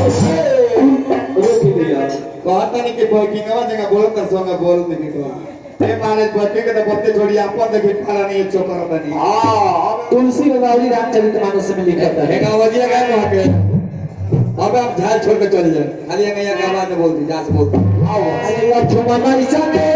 रोकी दिया कहता नहीं कि बॉकिंगवा जगह बोल कर संग बोल नहीं तो ए माने बच्चे के तो बच्चे छोड़ी अपन देखी फला नहीं चोकर बनी हां तुलसी बावली रामचरितमानस में लिखा है एक आवाजिया गाय वहां के अब आप झाल छोड़ के चले जाए खाली नैया का आवाज बोलती जा से बोलती आओ अरे लक्ष्मण जाते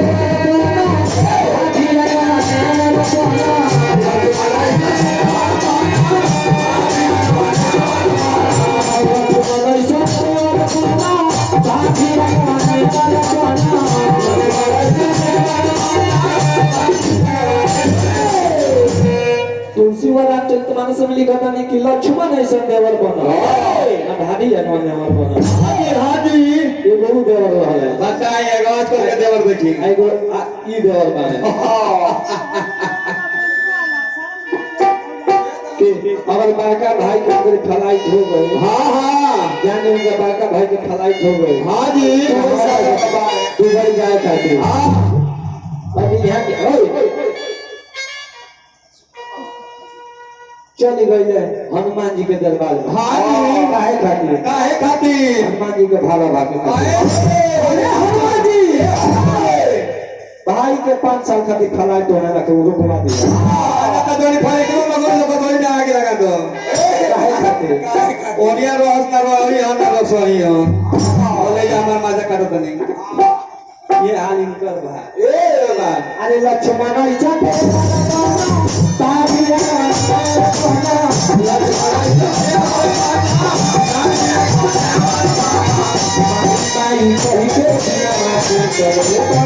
तुलसी वाला रामचरितमानस में लिखा था नहीं कि लक्ष्मण ऐसा देवर बना ना भाभी है ना देवर बना हाजी ये बहुत देवर वाला है बताइए गाज को के देवर देखी एगो ई देवर बना कि अगर बाका भाई के अगर फ्लाइट हो गई हां जाने उनका बाका भाई के फ्लाइट हो गई हाजी दुबई जाए खातिर हां अभी यहाँ के ओए चली गई है हनुमान जी के दरबार में हाजी काहे खातिर हनुमान जी के भाला भागे अरे हनुमान जी भाई के 5 साल खातिर फ्लाइट होने रखे वो रुकवा दिया का जोड़ी फाड़े क्यों लगो लोग जोड़ी में आगे लगा दो काहे खातिर ओरिया रोज ना रोई हम ना रसोई हो बोले जा हमार मजा करत नहीं ये हाल इनकर बा ए बा अरे लक्ष्मण जाते ताबिया लक्ष्मण